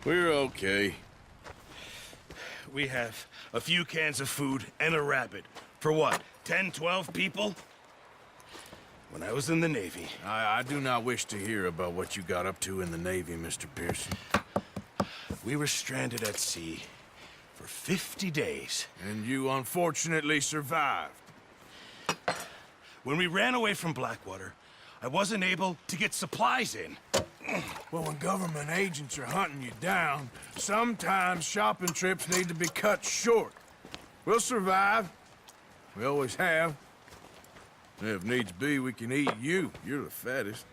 We're okay. We have a few cans of food and a rabbit. For what, 10, 12 people? When I was in the Navy... I do not wish to hear about what you got up to in the Navy, Mr. Pearson. We were stranded at sea for 50 days. And you unfortunately survived. When we ran away from Blackwater, I wasn't able to get supplies in. Well, when government agents are hunting you down, sometimes shopping trips need to be cut short. We'll survive. We always have. If needs be, we can eat you. You're the fattest.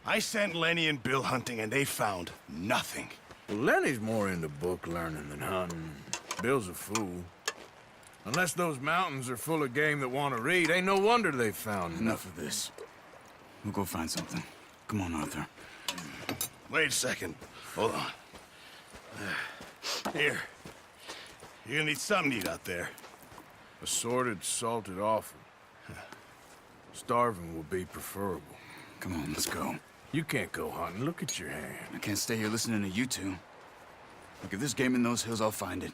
I sent Lenny and Bill hunting, and they found nothing. Well, Lenny's more into book learning than hunting. Bill's a fool. Unless those mountains are full of game that want to read, ain't no wonder they found Enough of this. We'll go find something. Come on, Arthur. Wait a second. Hold on. Here. You're gonna need something to eat out there. Assorted, salted offal. Starving will be preferable. Come on, let's go. You can't go hunting. Look at your hand. I can't stay here listening to you two. Look, if there's game in those hills, I'll find it.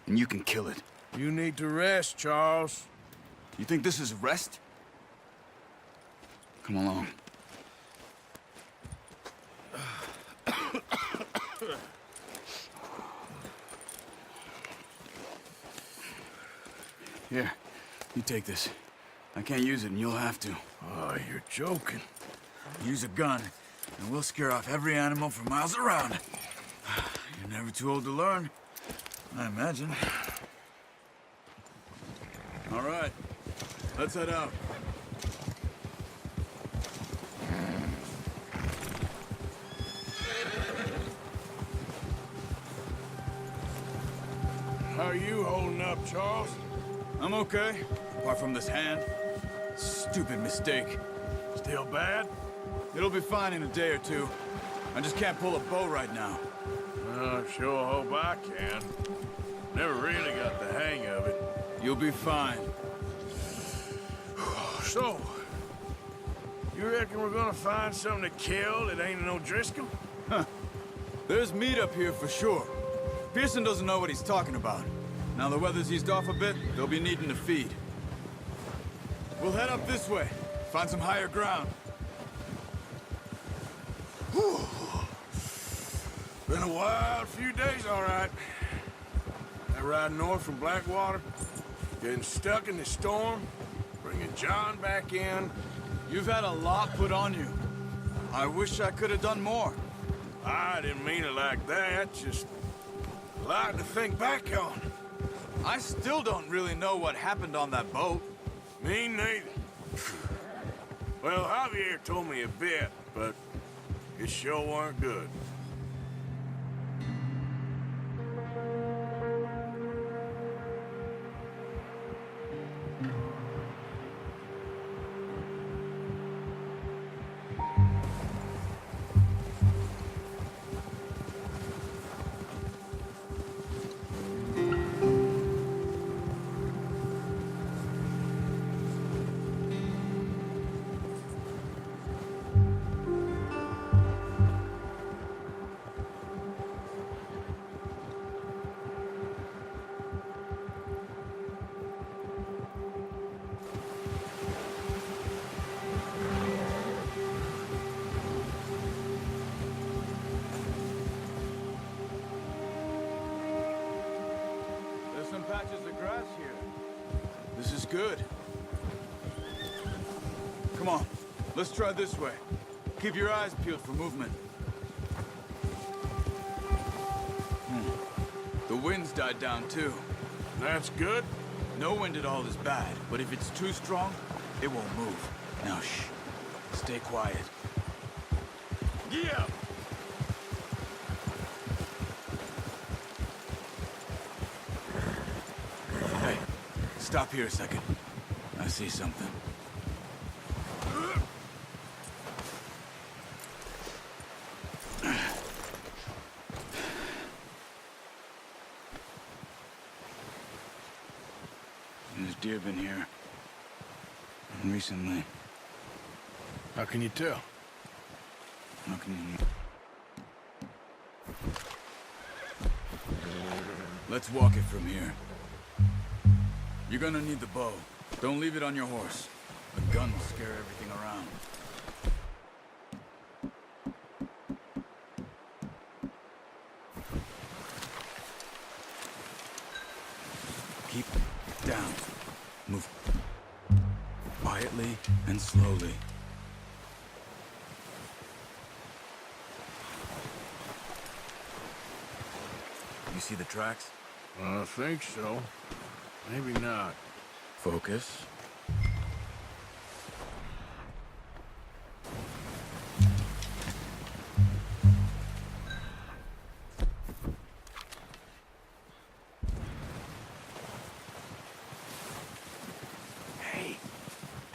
And you can kill it. You need to rest, Charles. You think this is rest? Come along. Here, you take this. I can't use it, and you'll have to. Oh, you're joking. Use a gun, and we'll scare off every animal for miles around. You're never too old to learn, I imagine. All right, let's head out. How are you holding up, Charles? I'm okay, apart from this hand. Stupid mistake. Still bad? It'll be fine in a day or two. I just can't pull a bow right now. I sure hope I can. Never really got the hang of it. You'll be fine. So, you reckon we're gonna find something to kill that ain't no Driscoll? There's meat up here for sure. Pearson doesn't know what he's talking about. Now the weather's eased off a bit, they'll be needing to feed. We'll head up this way, find some higher ground. Whew. Been a wild few days, all right. That ride north from Blackwater, getting stuck in the storm, bringing John back in. You've had a lot put on you. I wish I could have done more. I didn't mean it like that, just a lot to think back on. I still don't really know what happened on that boat. Me neither. Well, Javier told me a bit, but it sure weren't good. Some patches of grass here. This is good. Come on, let's try this way. Keep your eyes peeled for movement. The wind's died down too. That's good. No wind at all is bad, but if it's too strong, it won't move. Now shh, stay quiet. Yeah. Hey, stop here a second. I see something. There's deer been here. Recently. How can you tell? How can you... Let's walk it from here. You're gonna need the bow. Don't leave it on your horse. The gun will scare everything around. Keep it down. Move quietly and slowly. You see the tracks? I think so. Maybe not. Focus. Hey,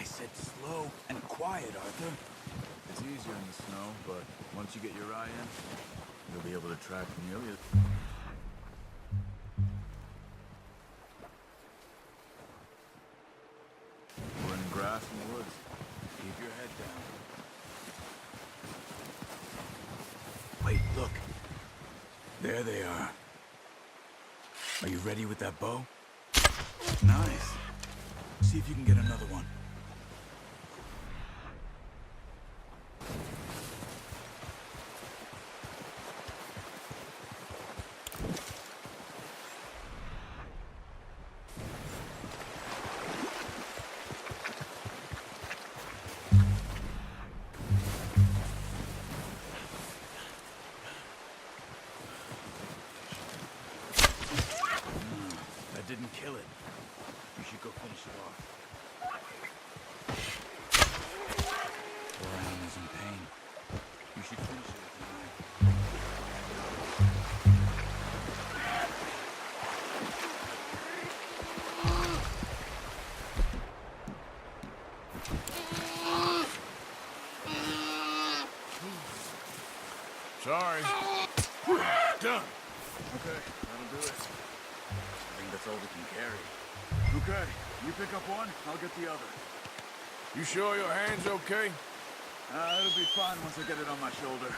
I said slow and quiet, Arthur. It's easier in the snow, but once you get your eye in, you'll be able to track nearly as... We're in grass and woods. Keep your head down. Wait, look. There they are. Are you ready with that bow? Nice. See if you can get another one. That didn't kill it. You should go finish it off. Poor animal's in pain. You should finish it with your knife. Sorry. Done. Okay, that'll do it. I think that's all we can carry. Okay, you pick up one, I'll get the other. You sure your hand's okay? It'll be fine once I get it on my shoulder.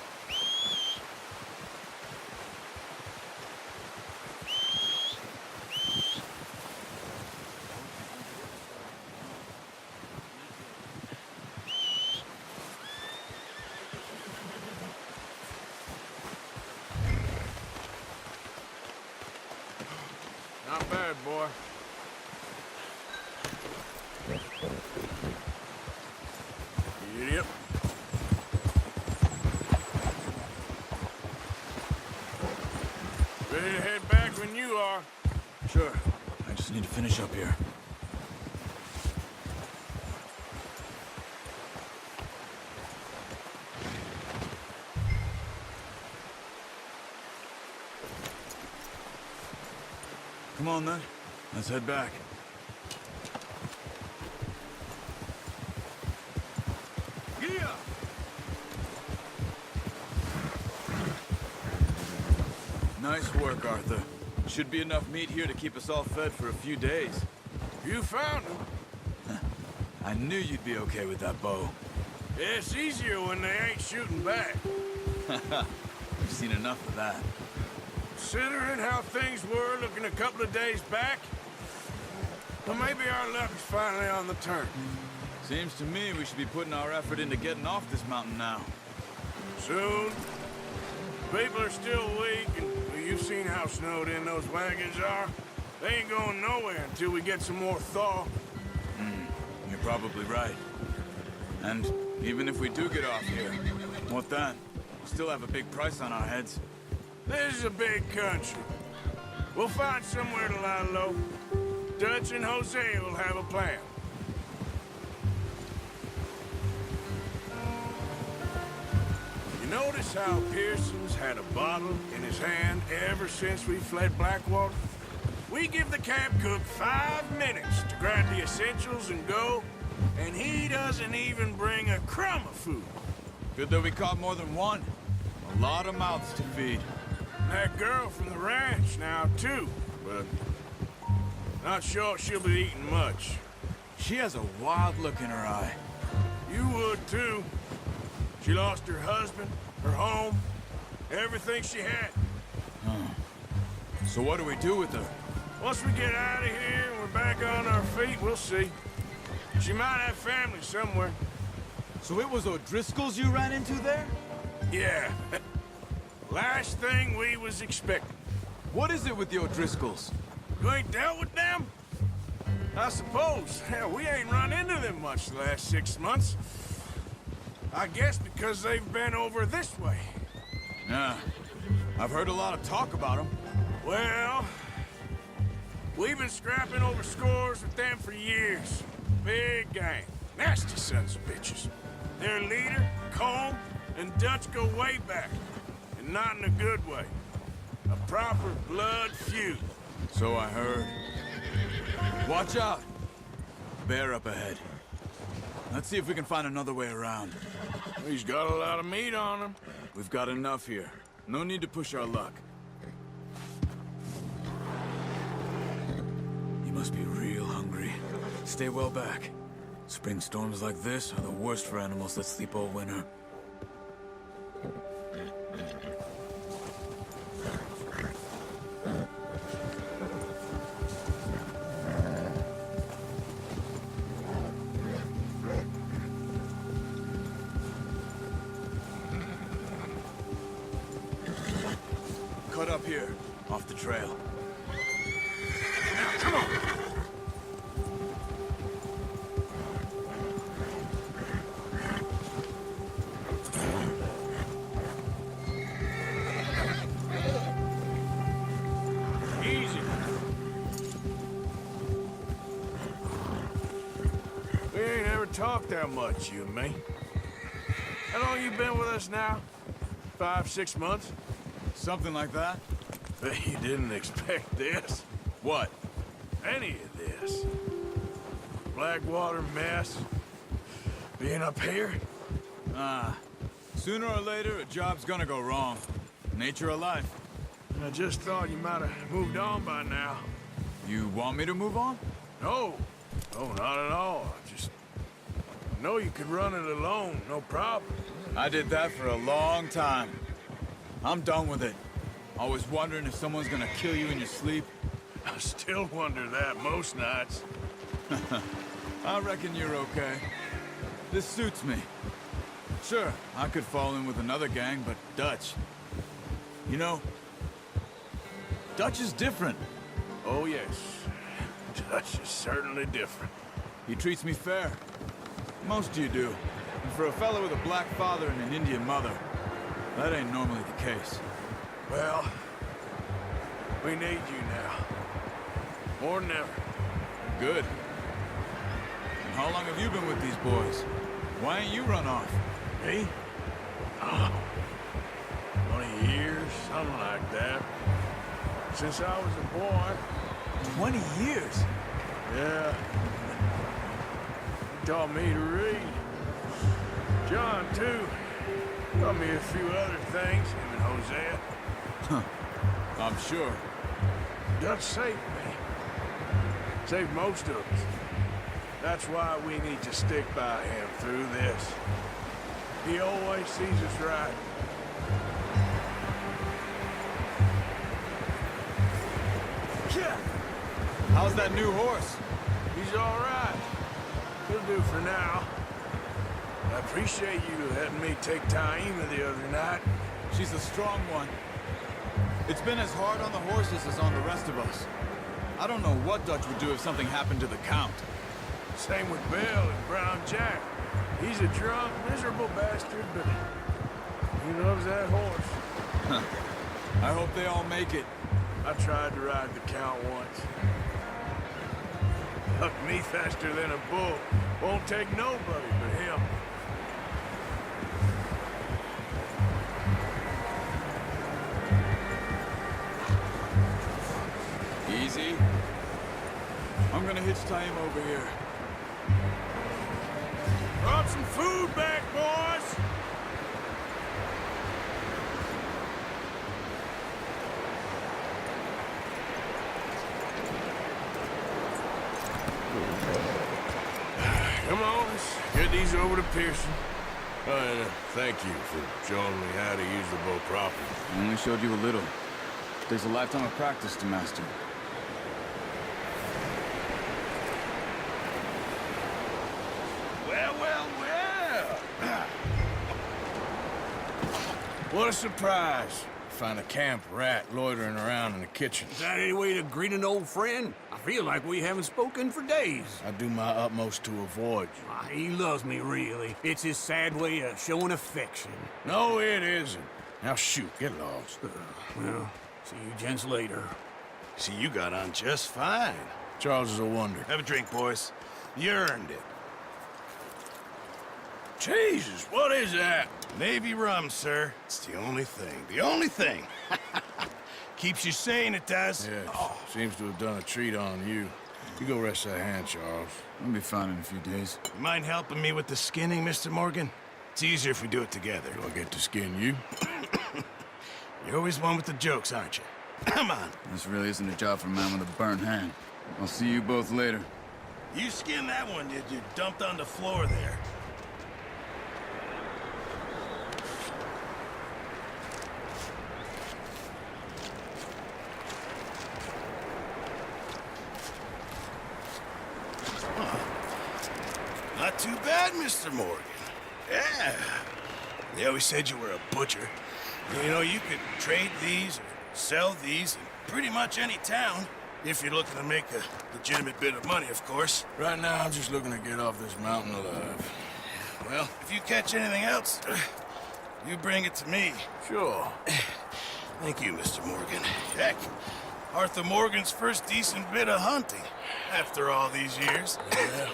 Not bad, boy. Yep. Ready to head back when you are. Sure, I just need to finish up here. Come on then, let's head back. Yeah! Nice work, Arthur. Should be enough meat here to keep us all fed for a few days. You found him. I knew you'd be okay with that bow. It's easier when they ain't shooting back. We've seen enough of that. Considering how things were looking a couple of days back, well, maybe our luck is finally on the turn. Seems to me we should be putting our effort into getting off this mountain now. Soon. People are still weak, and well, you've seen how snowed in those wagons are. They ain't going nowhere until we get some more thaw. You're probably right. And even if we do get off here, what then? We still have a big price on our heads. This is a big country. We'll find somewhere to lie low. Dutch and Jose will have a plan. You notice how Pearson's had a bottle in his hand ever since we fled Blackwater? We give the camp cook 5 minutes to grab the essentials and go, and he doesn't even bring a crumb of food. Good that we caught more than one. A lot of mouths to feed. That girl from the ranch now, too, but not sure she'll be eating much. She has a wild look in her eye. You would, too. She lost her husband, her home, everything she had. So what do we do with her? Once we get out of here and we're back on our feet, we'll see. She might have family somewhere. So it was O'Driscoll's you ran into there? Yeah. Last thing we was expecting. What is it with the O'Driscolls? You ain't dealt with them? I suppose. Hell, we ain't run into them much the last 6 months. I guess because they've been over this way. Yeah. I've heard a lot of talk about them. Well, we've been scrapping over scores with them for years. Big gang. Nasty sons of bitches. Their leader, Colm, and Dutch go way back. And not in a good way. A proper blood feud. So I heard. Watch out! Bear up ahead. Let's see if we can find another way around. He's got a lot of meat on him. We've got enough here. No need to push our luck. He must be real hungry. Stay well back. Spring storms like this are the worst for animals that sleep all winter. Cut up here, off the trail. Now, come on! Easy. We ain't ever talked that much, you and me. How long you been with us now? 5, 6 months? Something like that? Bet you didn't expect this. What? Any of this. Blackwater mess. Being up here. Sooner or later, a job's gonna go wrong. Nature of life. I just thought you might have moved on by now. You want me to move on? No. No, not at all. I just know you could run it alone, no problem. I did that for a long time. I'm done with it. Always wondering if someone's gonna kill you in your sleep. I still wonder that most nights. I reckon you're okay. This suits me. Sure, I could fall in with another gang, but Dutch... You know, Dutch is different. Oh, yes. Dutch is certainly different. He treats me fair. Most of you do. And for a fellow with a black father and an Indian mother, that ain't normally the case. Well, we need you now. More than ever. Good. And how long have you been with these boys? Why ain't you run off? Me? Oh, 20 years, something like that. Since I was a boy. 20 years? Yeah. He taught me to read. John, too. Taught me a few other things, him and Hosea. I'm sure. Dutch saved me. Saved most of us. That's why we need to stick by him through this. He always sees us right. Yeah. How's that new horse? He's all right. He'll do for now. I appreciate you letting me take Taima the other night. She's a strong one. It's been as hard on the horses as on the rest of us. I don't know what Dutch would do if something happened to the Count. Same with Bill and Brown Jack. He's a drunk, miserable bastard, but he loves that horse. I hope they all make it. I tried to ride the Count once. Hucked me faster than a bull. Won't take nobody but him. Easy. I'm gonna hitch Taima over here. Brought some food back, boys! Come on, let's get these over to Pearson. And thank you for showing me how to use the bow properly. I only showed you a little. Takes a lifetime of practice to master. Well, well, well. What a surprise. Find a camp rat loitering around in the kitchen. Is that any way to greet an old friend? I feel like we haven't spoken for days. I do my utmost to avoid you. He loves me, really. It's his sad way of showing affection. No, it isn't. Now shoot, get lost. Well, see you gents later. See, you got on just fine. Charles is a wonder. Have a drink, boys. You earned it. Jesus, what is that? Navy rum, sir. It's the only thing. The only thing. Keeps you sane, it does. Yes, seems to have done a treat on you. You go rest that hand, Charles. I'll be fine in a few days. You mind helping me with the skinning, Mr. Morgan? It's easier if we do it together. Do I get to skin you? You're always one with the jokes, aren't you? Come on. This really isn't a job for a man with a burnt hand. I'll see you both later. You skinned that one, did you? Dumped on the floor there. Not too bad, Mr. Morgan. Yeah. They always said you were a butcher. You know, you could trade these or sell these in pretty much any town. If you're looking to make a legitimate bit of money, of course. Right now, I'm just looking to get off this mountain alive. Well, if you catch anything else, you bring it to me. Sure. Thank you, Mr. Morgan. Heck, Arthur Morgan's first decent bit of hunting after all these years. Yeah.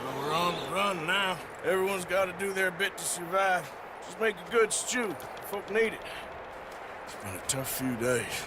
Well, we're on the run now. Everyone's got to do their bit to survive. Just make a good stew. Folk need it. It's been a tough few days.